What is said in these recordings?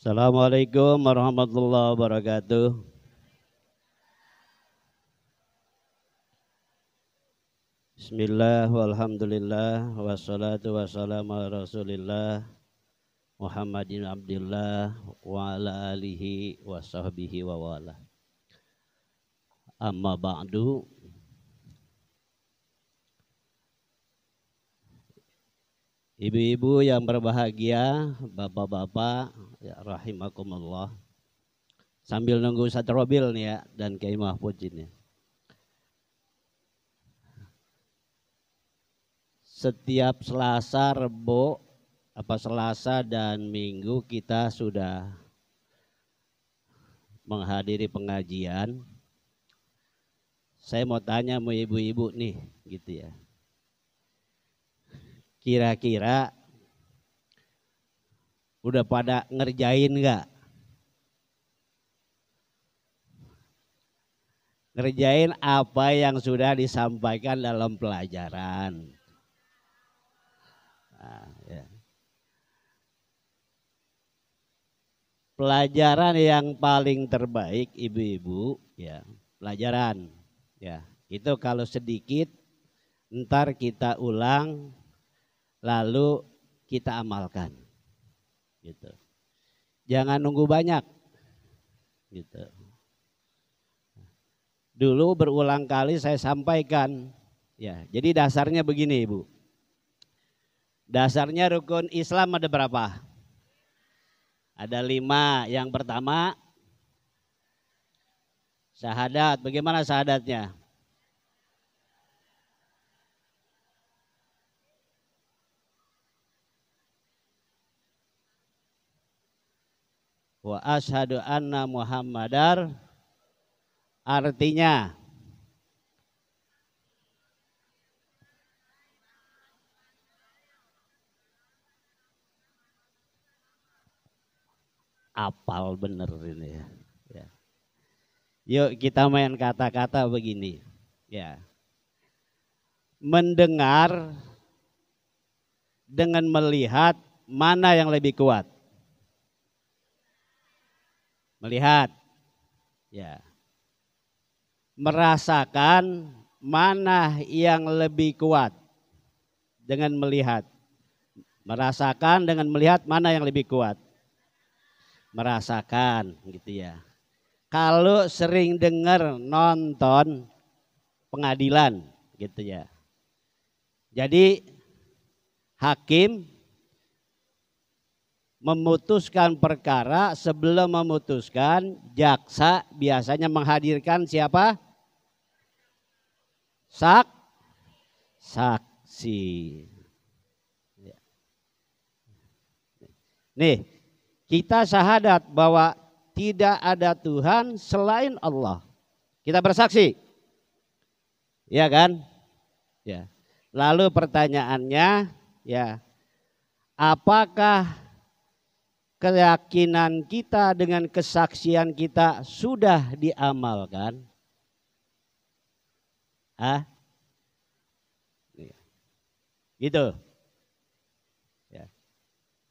Assalamualaikum warahmatullahi wabarakatuh. Bismillah walhamdulillah wassalatu wassalamu ala rasulillah Muhammadin abdillah wa ala alihi wa sahbihi wa wala. Amma ba'du. Ibu-ibu yang berbahagia, bapak-bapak, ya rahimakumullah. Sambil nunggu Ustaz Robil nih ya dan Kiai Mahfudz ini. Setiap Selasa, Rebo, Selasa dan Minggu kita sudah menghadiri pengajian. Saya mau tanya sama ibu-ibu nih, gitu ya. Kira-kira udah pada ngerjain nggak? Ngerjain apa yang sudah disampaikan dalam pelajaran. Nah, ya. Pelajaran yang paling terbaik ibu-ibu ya pelajaran ya itu kalau sedikit ntar kita ulang lalu kita amalkan gitu. Jangan nunggu banyak gitu. Dulu berulang kali saya sampaikan ya. Jadi dasarnya begini Ibu. Dasarnya rukun Islam ada berapa? Ada 5. Yang pertama syahadat. Bagaimana syahadatnya? Wa asyhadu anna Muhammadar artinya apal bener ini ya. Ya. Yuk kita main kata-kata begini ya. Mendengar dengan melihat mana yang lebih kuat? Melihat ya. Merasakan mana yang lebih kuat dengan melihat. Merasakan dengan melihat mana yang lebih kuat. Merasakan gitu ya. Kalau sering dengar nonton pengadilan gitu ya. Jadi hakim memutuskan perkara, sebelum memutuskan jaksa biasanya menghadirkan siapa? Saksi. Nih, kita syahadat bahwa tidak ada Tuhan selain Allah. Kita bersaksi. Ya kan? Ya. Lalu pertanyaannya, ya. Apakah keyakinan kita dengan kesaksian kita sudah diamalkan? Gitu. Ya.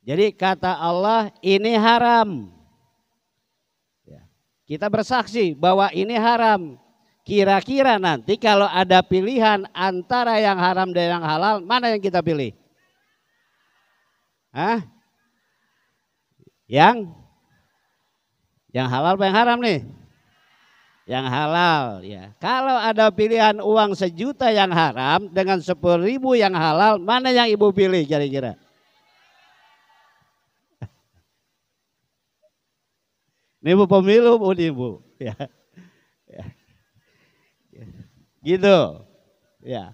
Jadi kata Allah ini haram. Ya. Kita bersaksi bahwa ini haram. Kira-kira nanti kalau ada pilihan antara yang haram dan yang halal, mana yang kita pilih? Yang halal apa yang haram nih? Yang halal ya. Kalau ada pilihan uang 1 juta yang haram dengan 10.000 yang halal, mana yang ibu pilih kira-kira? Ini ibu pemilu bu ibu ya. Ya. Gitu ya.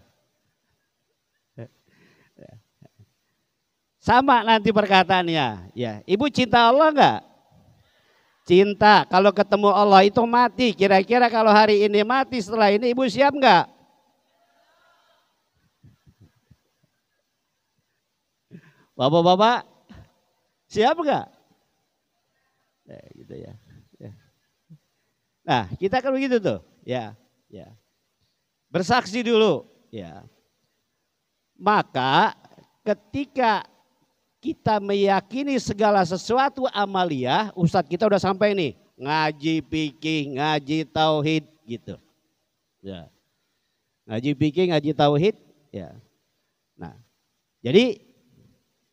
Sama nanti perkataannya ya. Ibu cinta Allah enggak? Cinta. Kalau ketemu Allah itu mati. Kira-kira kalau hari ini mati, setelah ini ibu siap enggak? Bapak-bapak siap enggak? Gitu ya. Nah, kita kan begitu tuh, ya. Bersaksi dulu, ya. Maka ketika kita meyakini segala sesuatu amaliyah, ustadz kita udah sampai nih, ngaji fikih, ngaji tauhid gitu. Ya. Ngaji fikih, ngaji tauhid, ya. Nah, jadi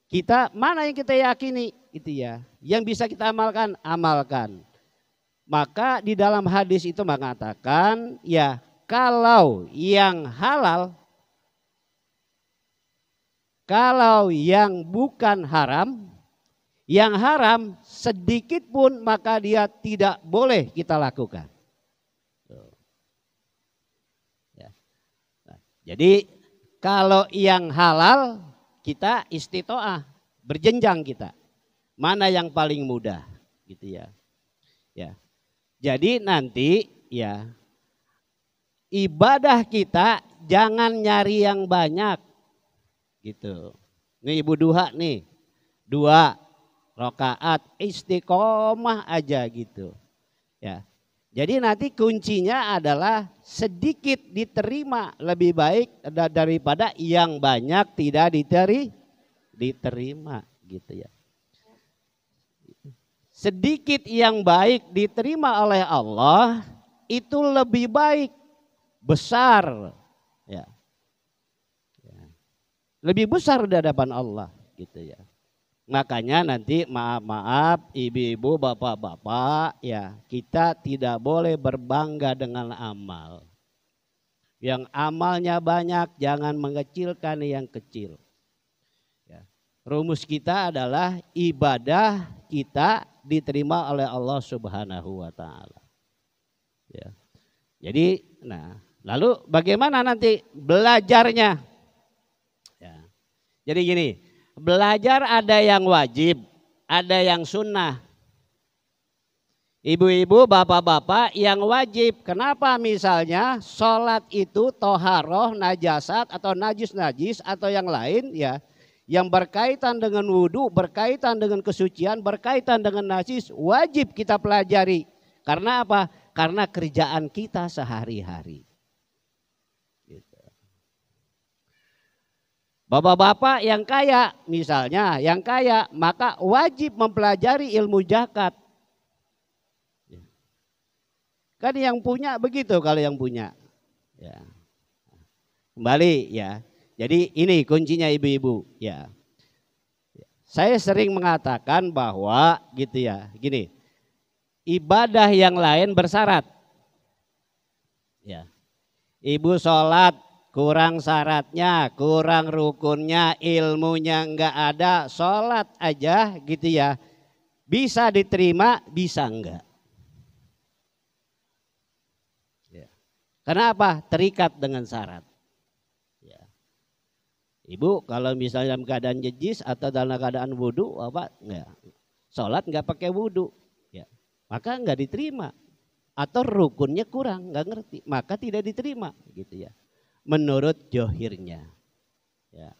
kita mana yang kita yakini itu ya, yang bisa kita amalkan, amalkan. Maka di dalam hadis itu mengatakan ya, kalau yang halal, kalau yang bukan haram, yang haram sedikit pun maka dia tidak boleh kita lakukan. Ya. Nah, jadi kalau yang halal kita istitoah, berjenjang kita. Mana yang paling mudah gitu ya. Ya. Jadi nanti ya ibadah kita jangan nyari yang banyak gitu. Ini ibu duha nih, 2 rakaat istiqomah aja gitu. Ya. Jadi nanti kuncinya adalah sedikit diterima lebih baik daripada yang banyak tidak diterima gitu ya. Sedikit yang baik diterima oleh Allah itu lebih baik, besar ya. Lebih besar di hadapan Allah gitu ya. Makanya nanti maaf ibu-ibu, bapak-bapak ya, kita tidak boleh berbangga dengan amal. Yang amalnya banyak jangan mengecilkan yang kecil. Ya. Rumus kita adalah ibadah kita diterima oleh Allah Subhanahu wa taala. Ya. Jadi nah, lalu bagaimana nanti belajarnya? Ya. Jadi gini, belajar ada yang wajib, ada yang sunnah. Ibu-ibu, bapak-bapak yang wajib. Kenapa misalnya sholat itu toharoh, najasat atau najis-najis atau yang lain ya. Yang berkaitan dengan wudhu, berkaitan dengan kesucian, berkaitan dengan najis wajib kita pelajari. Karena apa? Karena kerjaan kita sehari-hari. Bapak-bapak yang kaya misalnya, yang kaya maka wajib mempelajari ilmu zakat. Kan yang punya begitu kalau yang punya. Ya. Kembali ya. Jadi ini kuncinya ibu-ibu ya. Saya sering mengatakan bahwa gitu ya, gini. Ibadah yang lain bersyarat. Ya. Ibu sholat kurang syaratnya, kurang rukunnya, ilmunya enggak ada, sholat aja gitu ya. Bisa diterima, bisa enggak. Ya. Karena apa? Terikat dengan syarat. Ya. Ibu kalau misalnya dalam keadaan najis atau dalam keadaan wudhu, apa? Enggak. Sholat enggak pakai wudhu, ya. Maka enggak diterima. Atau rukunnya kurang, enggak ngerti, maka tidak diterima gitu ya. Menurut johirnya ya.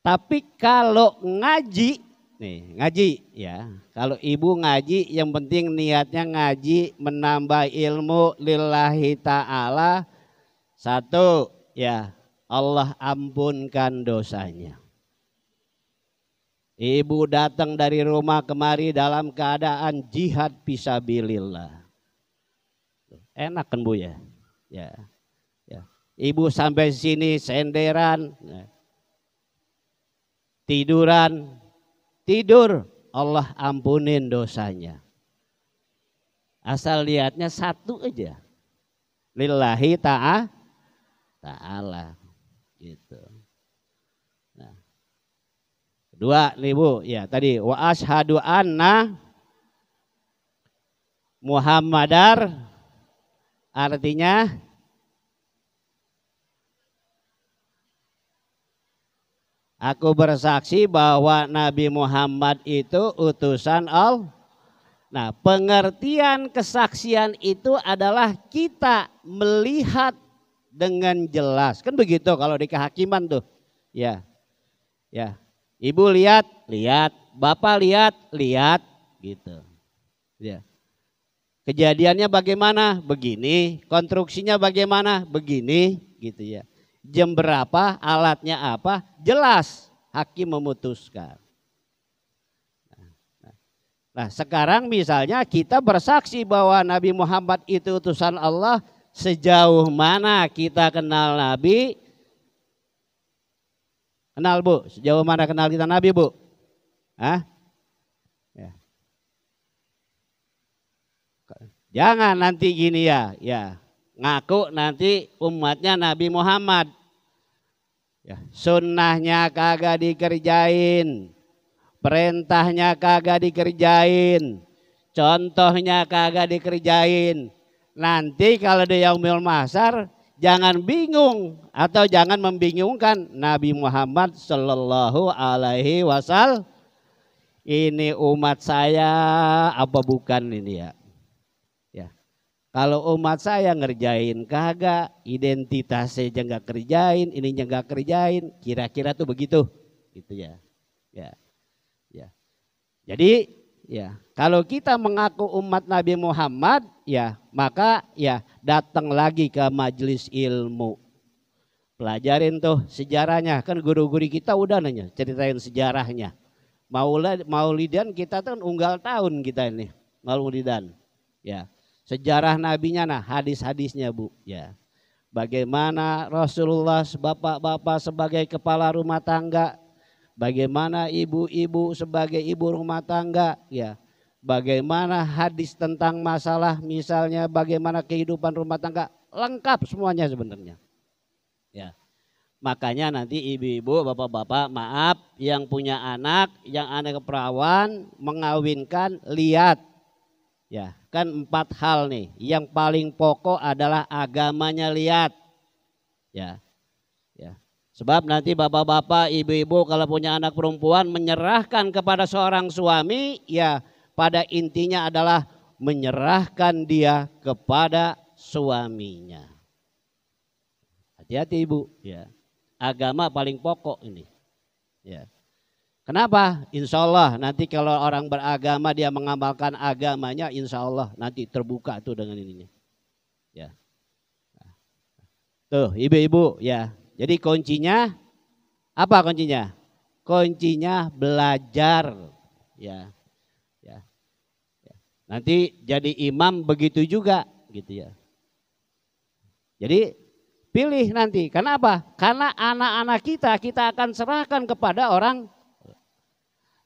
Tapi kalau ngaji nih, ngaji ya, kalau ibu ngaji yang penting niatnya ngaji menambah ilmu lillahi ta'ala, satu ya, Allah ampunkan dosanya. Ibu datang dari rumah kemari dalam keadaan jihad fisabilillah. Enak kan Bu ya? Ya. Ya. Ibu sampai sini senderan, ya. Tidur, Allah ampunin dosanya. Asal lihatnya satu aja. Lillahi ta'ala gitu. Nah. Kedua nih Bu, ya tadi wa asyhadu anna Muhammadar, artinya aku bersaksi bahwa Nabi Muhammad itu utusan Allah. Nah, pengertian kesaksian itu adalah kita melihat dengan jelas. Kan begitu kalau di kehakiman tuh. Ya. Ya. Ibu lihat, Bapak lihat gitu. Ya. Kejadiannya bagaimana? Begini, konstruksinya bagaimana? Begini gitu ya. jam berapa, alatnya apa, jelas hakim memutuskan. Nah sekarang misalnya kita bersaksi bahwa Nabi Muhammad itu utusan Allah, sejauh mana kita kenal Nabi? Kenal Bu? Sejauh mana kenal kita Nabi Bu? Hah? Ya. Jangan nanti gini ya, ngaku nanti umatnya Nabi Muhammad. Ya, sunnahnya kagak dikerjain, perintahnya kagak dikerjain, contohnya kagak dikerjain. Nanti kalau di yaumil mahsyar jangan bingung atau jangan membingungkan Nabi Muhammad Sallallahu Alaihi Wasallam. Ini umat saya apa bukan ini ya? Ya. Kalau umat saya ngerjain kagak, identitasnya aja nggak kerjain, ininya nggak kerjain, kira-kira tuh begitu, gitu ya. Ya. Jadi ya kalau kita mengaku umat Nabi Muhammad ya maka ya datang lagi ke majelis ilmu. Pelajarin tuh sejarahnya, kan guru-guru kita udah nanya ceritain sejarahnya. Maulidan kita kan unggal tahun kita ini Maulidan. Ya. Sejarah nabinya nah hadis-hadisnya Bu ya. Bagaimana Rasulullah bapak-bapak sebagai kepala rumah tangga, bagaimana ibu-ibu sebagai ibu rumah tangga ya. Bagaimana hadis tentang masalah misalnya bagaimana kehidupan rumah tangga, lengkap semuanya sebenarnya. Ya. Makanya nanti ibu-ibu, bapak-bapak, maaf yang punya anak, yang anak perawan mengawinkan lihat. Ya, kan 4 hal nih. Yang paling pokok adalah agamanya lihat. Ya. Sebab nanti bapak-bapak, ibu-ibu kalau punya anak perempuan menyerahkan kepada seorang suami, ya pada intinya adalah menyerahkan dia kepada suaminya. Hati-hati Ibu, ya. Agama paling pokok ini. Ya. Kenapa? Insya Allah nanti kalau orang beragama dia mengamalkan agamanya, insya Allah nanti terbuka tuh dengan ininya. Ya. Tuh ibu-ibu ya. Jadi kuncinya apa kuncinya? Kuncinya belajar ya. Nanti jadi imam begitu juga gitu ya. Jadi pilih nanti. Kenapa? Karena anak-anak kita akan serahkan kepada orang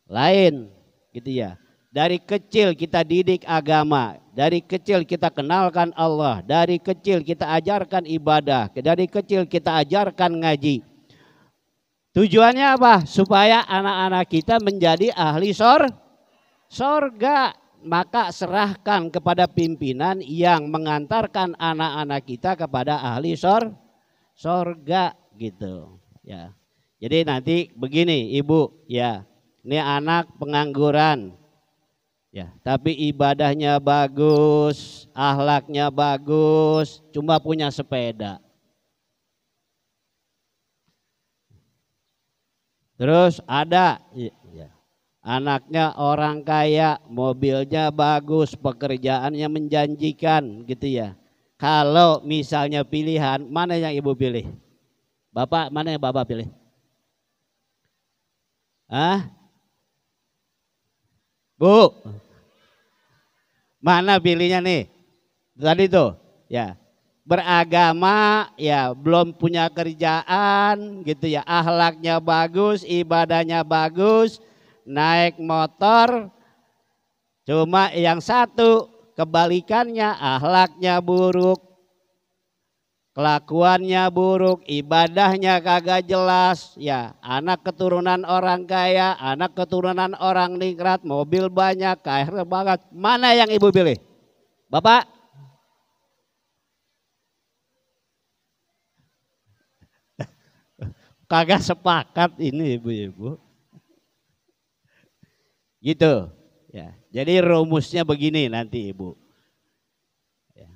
lain gitu ya. Dari kecil kita didik agama, dari kecil kita kenalkan Allah, dari kecil kita ajarkan ibadah, dari kecil kita ajarkan ngaji. Tujuannya apa? Supaya anak-anak kita menjadi ahli sorga. Maka serahkan kepada pimpinan yang mengantarkan anak-anak kita kepada ahli sorga gitu ya. Jadi nanti begini Ibu ya, ini anak pengangguran ya, tapi ibadahnya bagus, akhlaknya bagus, cuma punya sepeda. Terus ada ya, anaknya orang kaya, mobilnya bagus, pekerjaannya menjanjikan gitu ya. Kalau misalnya pilihan, mana yang Ibu pilih? Bapak, mana yang Bapak pilih? Bu, mana pilihnya nih? Tadi tuh ya, beragama ya belum punya kerjaan gitu ya, akhlaknya bagus, ibadahnya bagus, naik motor, cuma yang satu kebalikannya, akhlaknya buruk, kelakuannya buruk, ibadahnya kagak jelas ya. Anak keturunan orang kaya, anak keturunan orang ningrat, mobil banyak, kaya banget. Mana yang Ibu pilih? Bapak? Kagak sepakat ini ibu-ibu. Gitu ya. Jadi rumusnya begini nanti Ibu. Ya.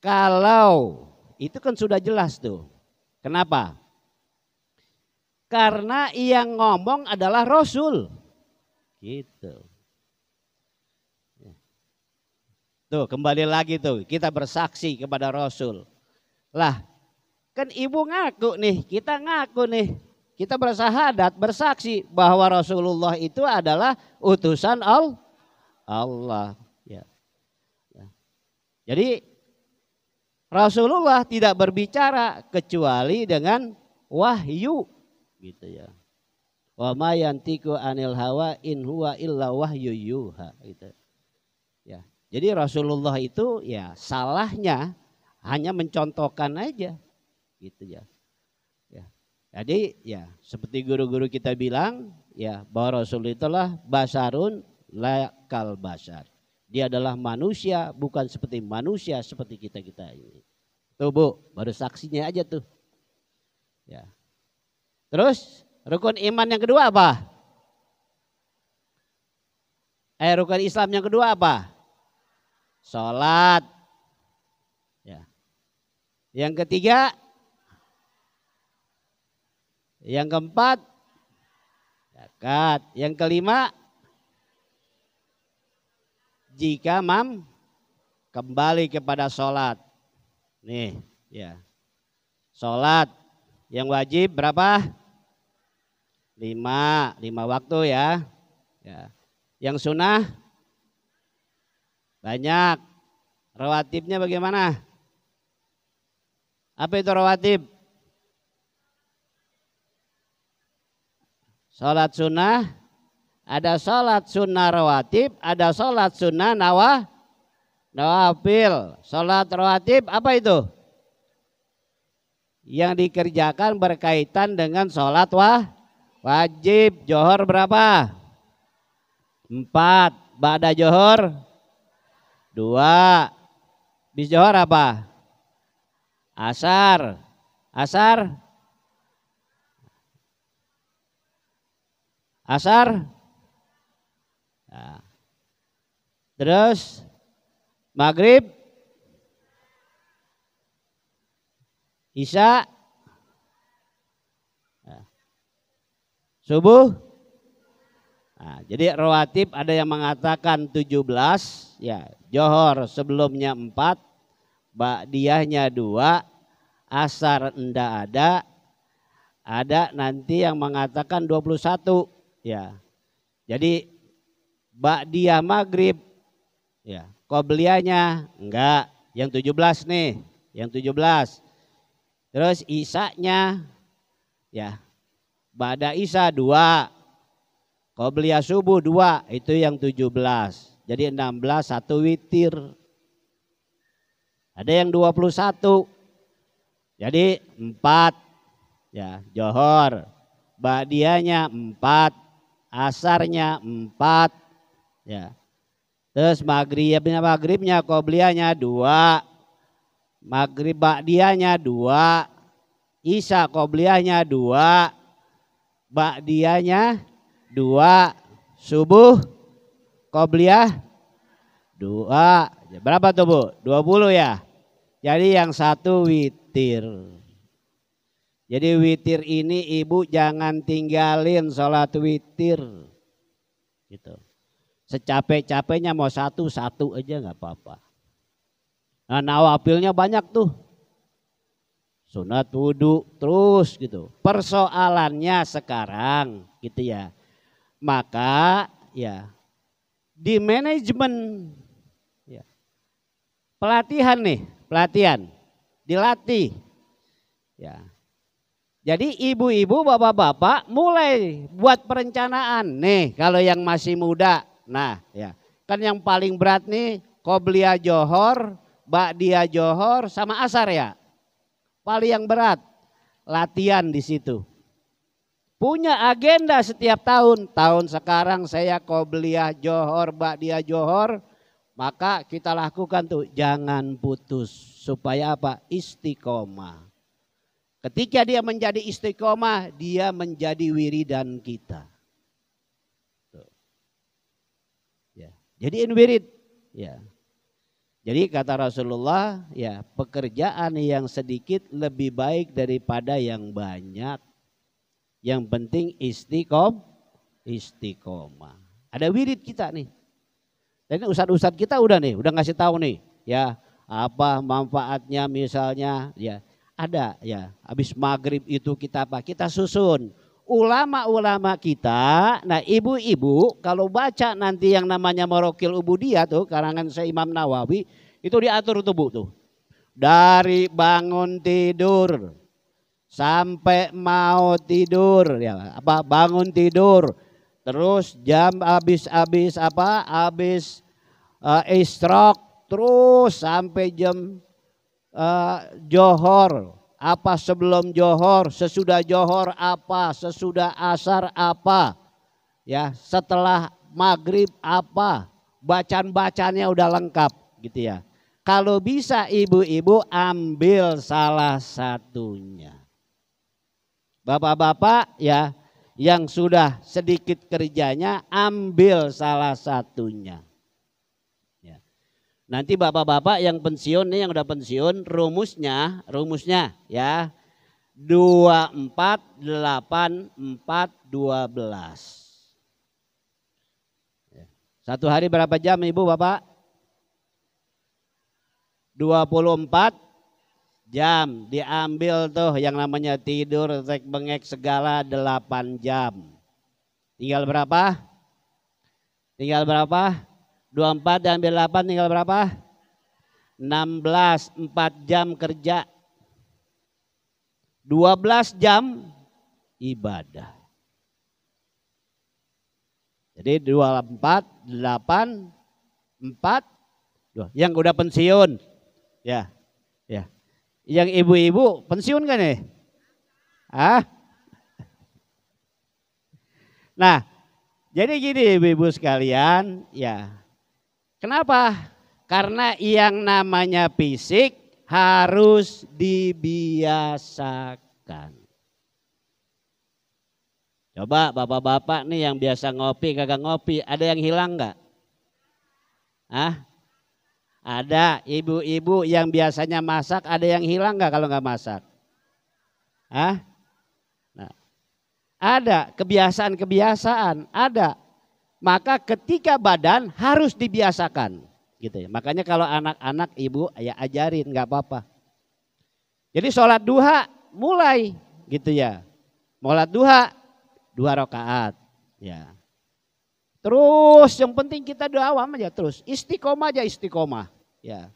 Kalau itu kan sudah jelas tuh. Kenapa? Karena yang ngomong adalah Rasul. Gitu. Tuh kembali lagi tuh kita bersaksi kepada Rasul. Lah Kan ibu ngaku nih, kita ngaku nih. Kita bersahadat, bersaksi bahwa Rasulullah itu adalah utusan Allah. Ya. Jadi Rasulullah tidak berbicara kecuali dengan wahyu, gitu ya. Wa ma yantiqu anil hawa in huwa illa wahyu yuha, gitu. Ya. Jadi Rasulullah itu ya salahnya hanya mencontohkan aja, gitu ya. Ya. Jadi ya seperti guru-guru kita bilang ya bahwa Rasul itulah basarun la kal basar. Dia adalah manusia, bukan seperti manusia seperti kita-kita ini. Tuh Bu, baru saksinya aja tuh. Ya. Terus rukun iman yang kedua apa? Rukun Islam yang kedua apa? Salat. Ya. Yang ketiga, yang keempat, zakat. Yang kelima, jika kembali kepada sholat. Nih, ya. Sholat yang wajib berapa? 5 waktu ya. Ya. Yang sunnah banyak. Rawatibnya bagaimana? Apa itu rawatib? Sholat sunnah, ada sholat sunnah rawatib, ada sholat sunnah nawafil. Sholat rawatib apa itu? Yang dikerjakan berkaitan dengan sholat wajib. Johor berapa? 4. Ba'da johor 2. Bis johor apa? Asar. Nah. Terus maghrib, isya, nah. Subuh. Nah, jadi rawatib ada yang mengatakan 17, ya johor sebelumnya 4, ba'diyahnya 2, asar enggak ada nanti yang mengatakan 21, ya. Jadi ba'diyah maghrib, ya qobliyahnya enggak, yang 17 nih, yang 17. Terus isanya, ya ba'da isya 2. Qobliyah subuh 2, itu yang 17. Jadi 16, 1 witir. Ada yang 21. Jadi 4. Ya, johor. Ba'diyahnya 4, asarnya 4. Ya. Terus maghribnya qobliyahnya 2. Maghrib ba'diyahnya 2. Isya qobliyahnya 2. Ba'diyahnya 2, subuh qobliyah 2. Berapa tuh Bu? 20 ya. Jadi yang 1 witir. Jadi witir ini ibu jangan tinggalin sholat witir. Gitu. Secapek-capeknya mau satu aja nggak apa-apa. Nah nawafilnya banyak tuh. Sunat wudhu terus gitu. Persoalannya sekarang gitu ya. Maka ya di manajemen ya, pelatihan dilatih ya. Jadi ibu-ibu bapak-bapak mulai buat perencanaan nih kalau yang masih muda. Nah ya kan yang paling berat nih qobliyah johor, ba'diyah johor sama asar ya. Paling yang berat latihan di situ. Punya agenda setiap tahun. Tahun sekarang saya qobliyah johor, ba'diyah johor. Maka kita lakukan tuh jangan putus. Supaya apa? Istiqomah. Ketika dia menjadi istiqomah, dia menjadi wiridan kita. Tuh. Ya. Jadiin wirid. Ya. Jadi kata Rasulullah, ya pekerjaan yang sedikit lebih baik daripada yang banyak. Yang penting istiqomah. Ada wirid kita nih. Dan ustadz-ustadz kita udah ngasih tahu nih, ya apa manfaatnya misalnya, ya ada ya. Habis maghrib itu kita apa? Kita susun. Ulama-ulama kita, nah ibu-ibu kalau baca nanti yang namanya Marokil Ubudiyah tuh, karangan saya Imam Nawawi, itu diatur tuh Bu tuh. Dari bangun tidur sampai mau tidur ya, apa bangun tidur, terus jam habis apa? Habis isyraq, terus sampai jam johor, apa sebelum johor, sesudah johor apa, sesudah asar apa, ya setelah maghrib apa, bacaan-bacaannya udah lengkap gitu ya. Kalau bisa ibu-ibu ambil salah satunya. Bapak-bapak ya yang sudah sedikit kerjanya ambil salah satunya. Nanti bapak-bapak yang pensiun nih, yang udah pensiun, rumusnya ya 24 8 4 12. Satu hari berapa jam Ibu Bapak? 24 jam. Diambil tuh yang namanya tidur, tek bengek segala 8 jam. Tinggal berapa? 24 diambil 8 tinggal berapa? 16, 4 jam kerja. 12 jam ibadah. Jadi 24, 8, 4, yang udah pensiun. Ya. Yang ibu-ibu pensiun kan nih? Nah, jadi gini ibu-ibu sekalian, ya. Kenapa? Karena yang namanya fisik harus dibiasakan. Coba bapak-bapak nih yang biasa ngopi kagak ngopi, ada yang hilang nggak? Ada. Ibu-ibu yang biasanya masak, ada yang hilang nggak kalau nggak masak? Nah, ada kebiasaan-kebiasaan, ada. Maka ketika badan harus dibiasakan gitu ya. Makanya kalau anak-anak ibu ya ajarin nggak apa-apa. Jadi sholat duha mulai gitu ya. Sholat duha 2 rakaat ya. Terus yang penting kita doa aja terus. Istiqomah ya.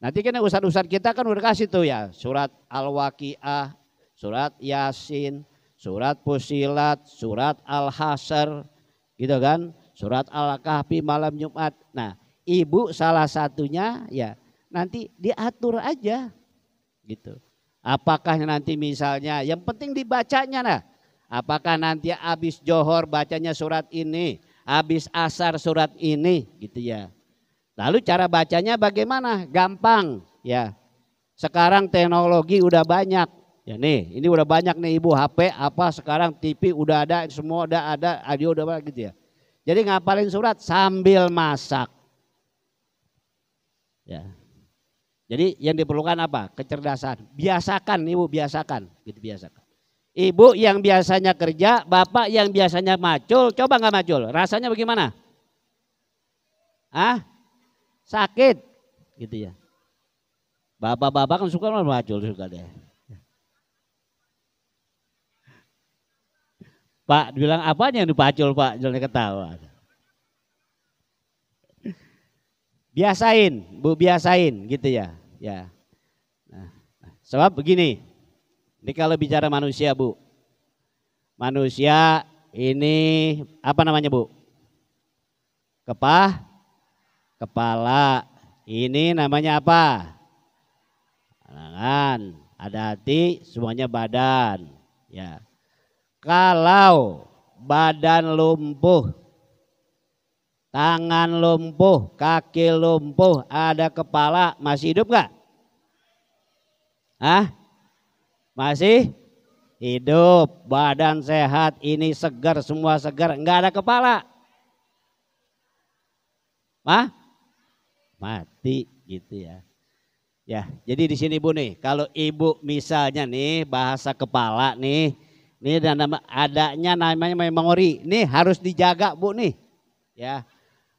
Nanti kan ustadz-ustadz kita kan udah kasih tuh ya. Surat Al-Waqiah, surat Yasin, surat Fusilat, surat Al-Hasyr. Gitu kan, surat Al-Kahfi malam Jumat. Nah, ibu salah satunya ya nanti diatur aja gitu. Apakah nanti misalnya yang penting dibacanya nah. Apakah nanti habis johor bacanya surat ini, habis asar surat ini gitu ya. Lalu cara bacanya bagaimana? Gampang ya. Sekarang teknologi udah banyak. Ya nih, ini udah banyak nih ibu HP apa sekarang TV udah ada, semua udah ada, audio udah ada gitu ya. Jadi ngapalin surat sambil masak. Ya. Jadi yang diperlukan apa? Kecerdasan. Biasakan ibu, biasakan, gitu biasakan. Ibu yang biasanya kerja, bapak yang biasanya macul, coba nggak macul, rasanya bagaimana? Sakit, gitu ya. Bapak-bapak kan suka macul suka deh. Pak bilang apanya yang dipacul Pak, jangan ketawa. Biasain, Bu biasain gitu ya. Ya. Nah, sebab begini, ini kalau bicara manusia Bu, manusia ini apa namanya Bu? Kepala, ini namanya apa? Tangan, ada hati, semuanya badan. Ya. Kalau badan lumpuh, tangan lumpuh, kaki lumpuh, ada kepala, masih hidup gak? Masih hidup, badan sehat, ini segar, semua segar, enggak ada kepala. Mati gitu ya. Ya, jadi di sini Bu nih, kalau ibu misalnya nih bahasa kepala nih, ini adanya namanya memori, nih harus dijaga Bu nih, ya,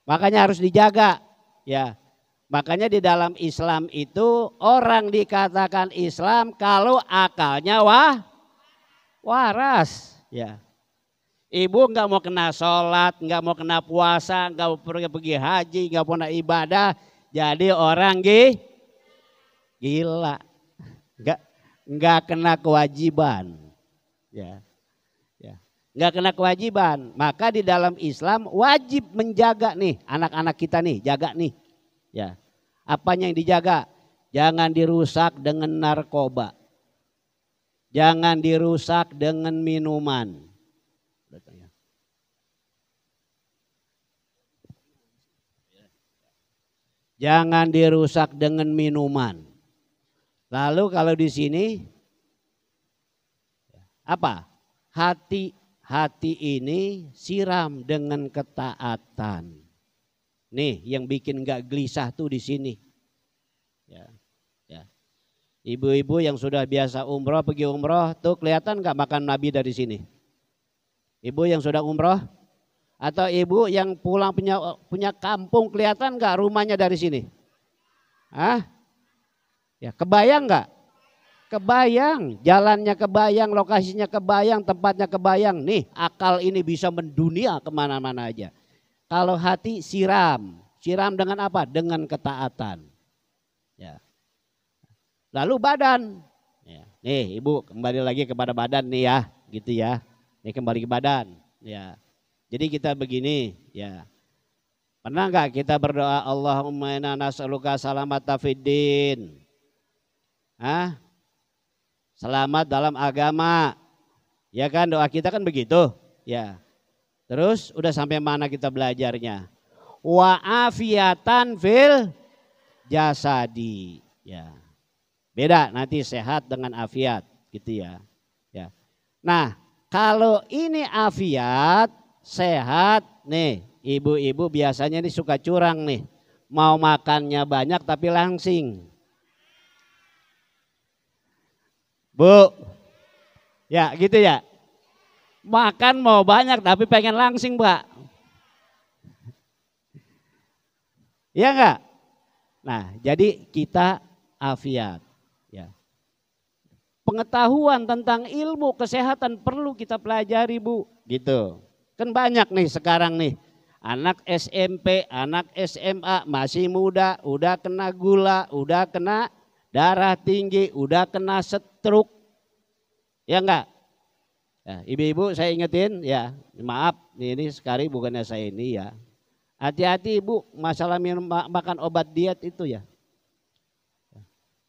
makanya harus dijaga, ya. Makanya di dalam Islam itu orang dikatakan Islam kalau akalnya waras. Ya. Ibu nggak mau kena sholat, nggak mau kena puasa, nggak mau pergi haji, nggak mau kena ibadah, jadi orang gila, nggak kena kewajiban, ya, ya, nggak kena kewajiban. Maka di dalam Islam wajib menjaga nih anak-anak kita nih, jaga nih, ya. Apanya yang dijaga? Jangan dirusak dengan narkoba, jangan dirusak dengan minuman. Jangan dirusak dengan minuman. Lalu kalau di sini apa? Hati ini siram dengan ketaatan. Nih yang bikin gak gelisah tuh di sini. Ya, ya. Ibu-ibu yang sudah biasa umroh, pergi umroh tuh kelihatan gak makan Nabi dari sini? Ibu yang sudah umroh atau ibu yang pulang punya kampung kelihatan nggak rumahnya dari sini? Hah? Ya kebayang nggak? Kebayang, jalannya kebayang, lokasinya kebayang, tempatnya kebayang. Nih akal ini bisa mendunia kemana-mana aja. Kalau hati siram dengan apa? Dengan ketaatan. Ya. Lalu badan. Ya. Nih ibu kembali lagi kepada badan nih ya, gitu ya. Nih kembali ke badan. Ya. Jadi kita begini ya. Pernah enggak kita berdoa Allahumma inna nas'aluka salamata fiddin. Selamat dalam agama. Ya kan doa kita kan begitu. Ya. Terus udah sampai mana kita belajarnya? Wa afiatan fil jasadi. Ya. Beda nanti sehat dengan afiat gitu ya. Ya. Nah, kalau ini afiat sehat nih, ibu-ibu biasanya nih suka curang nih, mau makannya banyak tapi langsing. Bu, ya gitu ya, makan mau banyak tapi pengen langsing Mbak. Ya enggak? Nah jadi kita afiat. Ya. Pengetahuan tentang ilmu kesehatan perlu kita pelajari Bu, gitu. Kan banyak nih sekarang nih anak SMP, anak SMA masih muda udah kena gula, udah kena darah tinggi, udah kena stroke. Ya enggak? Ya, ibu-ibu saya ingetin ya, maaf ini sekali bukannya saya ini ya. Hati-hati Ibu masalah makan obat diet itu ya.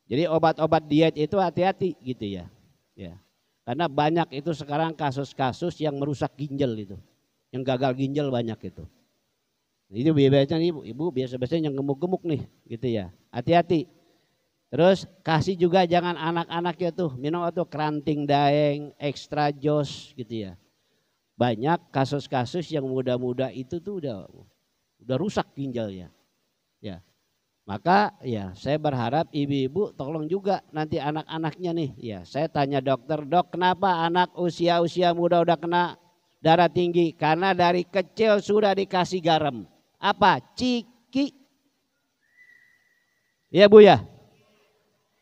Jadi obat-obat diet itu hati-hati gitu ya. Ya. Karena banyak itu sekarang kasus-kasus yang merusak ginjal itu. Yang gagal ginjal banyak itu. Itu biasanya ibu biasa-biasanya yang gemuk-gemuk nih gitu ya. Hati-hati. Terus kasih juga jangan anak-anaknya tuh minum atau keranting daeng, extra jos gitu ya. Banyak kasus-kasus yang muda-muda itu tuh udah rusak ginjalnya. Ya. Maka ya saya berharap ibu-ibu tolong juga nanti anak-anaknya nih. Ya, saya tanya dokter, "Dok, kenapa anak usia muda udah kena darah tinggi?" Karena dari kecil sudah dikasih garam. Apa? Ciki. Ya Bu ya.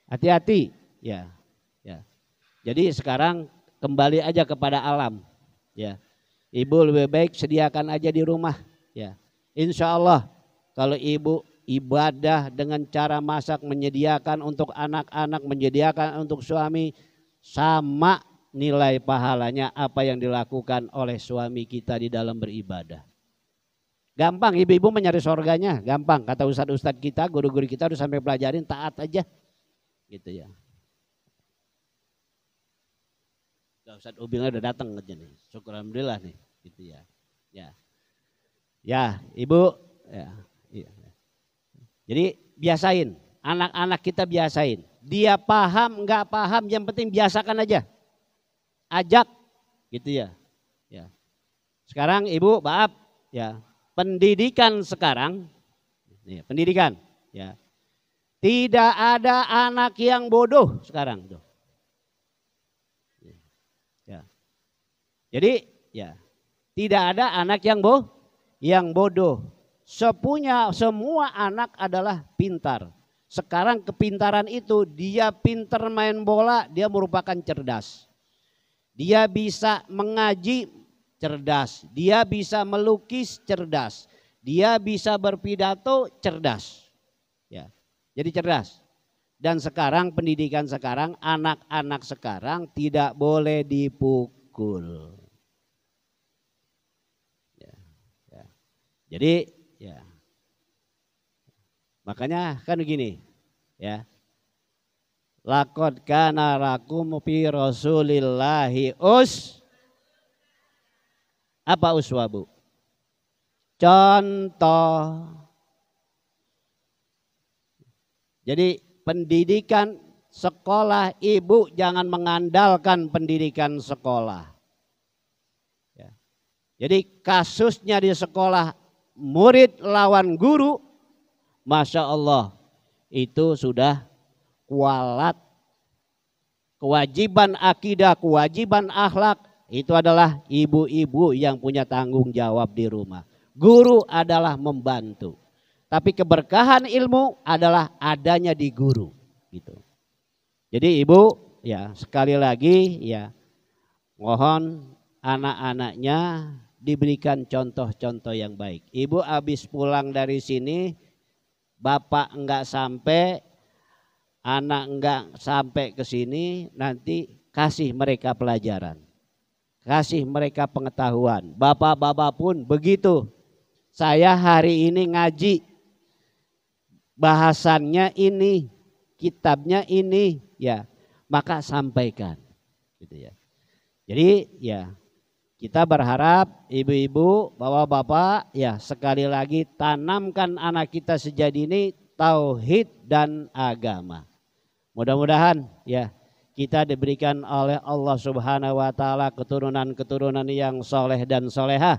Hati-hati. Ya. Ya. Jadi sekarang kembali aja kepada alam. Ya. Ibu lebih baik sediakan aja di rumah. Ya. Insya Allah kalau ibu ibadah dengan cara masak, menyediakan untuk anak-anak, menyediakan untuk suami, sama nilai pahalanya apa yang dilakukan oleh suami kita di dalam beribadah. Gampang ibu-ibu mencari surganya, gampang. Kata ustadz-ustadz kita, guru-guru kita harus sampai pelajarin, taat aja. Gitu ya. Ustadz Ubilnya udah datang aja nih, syukur alhamdulillah nih. Gitu ya. Ya, ya ibu. Ya. Jadi biasain, anak-anak kita biasain. Dia paham, enggak paham, yang penting biasakan aja. Ajak, gitu ya. Ya. Sekarang ibu, maaf, ya, pendidikan sekarang, ya, pendidikan, ya, tidak ada anak yang bodoh sekarang, tuh. Ya. Jadi, ya, tidak ada anak yang bodoh. semua anak adalah pintar. Sekarang kepintaran itu dia pintar main bola, dia merupakan cerdas. Dia bisa mengaji, cerdas. Dia bisa melukis, cerdas. Dia bisa berpidato, cerdas. Ya, jadi cerdas. Dan sekarang pendidikan sekarang, anak-anak sekarang tidak boleh dipukul. Ya, ya. Jadi ya, makanya kan begini ya. Laqad kana lakum fi Rasulillahi apa uswabu? Contoh. Jadi pendidikan sekolah, ibu jangan mengandalkan pendidikan sekolah. Ya. Jadi kasusnya di sekolah murid lawan guru, Masya Allah itu sudah kualat. Kewajiban akidah, kewajiban akhlak itu adalah ibu-ibu yang punya tanggung jawab di rumah. Guru adalah membantu. Tapi keberkahan ilmu adalah adanya di guru gitu. Jadi ibu ya sekali lagi ya mohon anak-anaknya diberikan contoh-contoh yang baik. Ibu habis pulang dari sini, bapak enggak sampai, anak enggak sampai ke sini, nanti kasih mereka pelajaran. Kasih mereka pengetahuan. Bapak-bapak pun begitu. Saya hari ini ngaji, bahasannya ini, kitabnya ini, ya maka sampaikan, gitu ya. Jadi ya kita berharap ibu-ibu, bapak-bapak, ya sekali lagi tanamkan anak kita sejak dini tauhid dan agama. Mudah-mudahan ya kita diberikan oleh Allah Subhanahu wa taala keturunan-keturunan yang soleh dan solehah.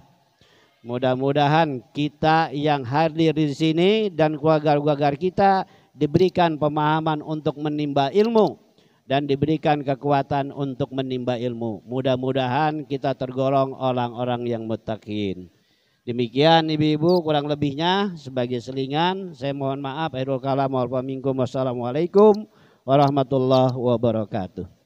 Mudah-mudahan kita yang hadir di sini dan keluarga-keluarga kita diberikan pemahaman untuk menimba ilmu dan diberikan kekuatan untuk menimba ilmu. Mudah-mudahan kita tergolong orang-orang yang muttaqin. Demikian ibu-ibu kurang lebihnya sebagai selingan. Saya mohon maaf. Akhirul kalam wal minkum. Wassalamualaikum warahmatullahi wabarakatuh.